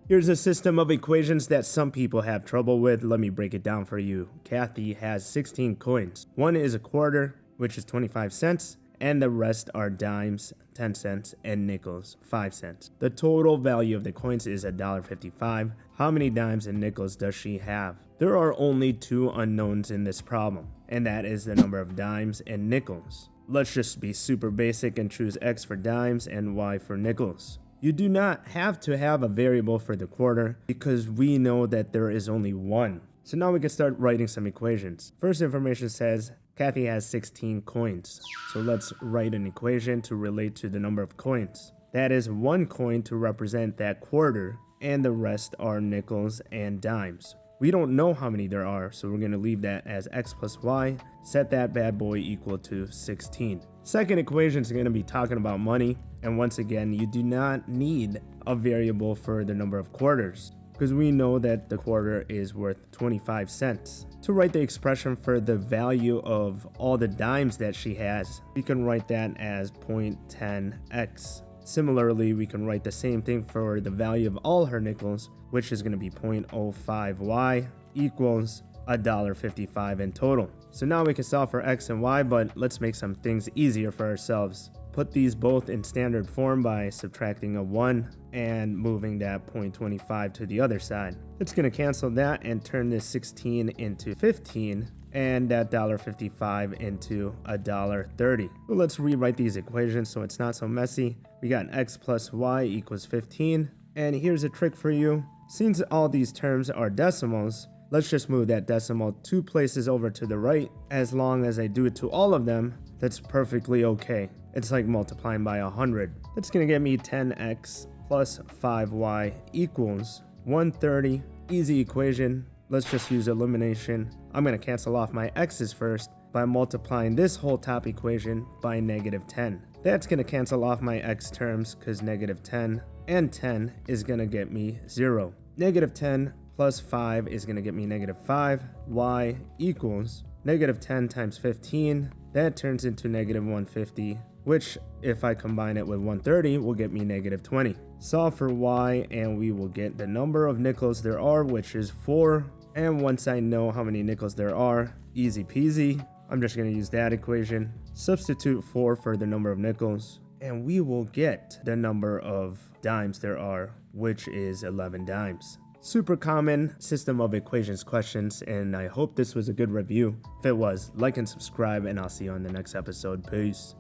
Here's a system of equations that some people have trouble with. Let me break it down for you. Kathie has 16 coins. One is a quarter, which is 25 cents, and the rest are dimes, 10 cents, and nickels, 5 cents. The total value of the coins is $1.55. How many dimes and nickels does she have? There are only two unknowns in this problem, and that is the number of dimes and nickels. Let's just be super basic and choose X for dimes and Y for nickels. You do not have to have a variable for the quarter because we know that there is only one. So now we can start writing some equations. First information says Kathie has 16 coins. So let's write an equation to relate to the number of coins. That is one coin to represent that quarter, and the rest are nickels and dimes. We don't know how many there are, so we're going to leave that as X plus Y. Set that bad boy equal to 16. Second equation is going to be talking about money. And once again, you do not need a variable for the number of quarters, because we know that the quarter is worth 25 cents. To write the expression for the value of all the dimes that she has, we can write that as 0.10x. Similarly, we can write the same thing for the value of all her nickels, which is going to be 0.05y equals $1.55 in total. So now we can solve for x and y, but let's make some things easier for ourselves. Put these both in standard form by subtracting a 1 and moving that 0.25 to the other side. It's going to cancel that and turn this 16 into 15 and that $1.55 into $1.30. So let's rewrite these equations so it's not so messy. We got x plus y equals 15. And here's a trick for you. Since all these terms are decimals, let's just move that decimal 2 places over to the right. As long as I do it to all of them, that's perfectly okay. It's like multiplying by 100. That's gonna get me 10x plus 5y equals 130. Easy equation. Let's just use elimination. I'm gonna cancel off my x's first by multiplying this whole top equation by -10. That's gonna cancel off my x terms because -10 and 10 is gonna get me 0. -10 plus 5 is gonna get me -5. Y equals -10 times 15. That turns into -150, which if I combine it with 130 will get me -20. Solve for y and we will get the number of nickels there are, which is 4. And once I know how many nickels there are, easy peasy, I'm just going to use that equation, substitute 4 for the number of nickels, and we will get the number of dimes there are, which is 11 dimes. Super common system of equations questions, and I hope this was a good review. If it was, like and subscribe, and I'll see you on the next episode. Peace.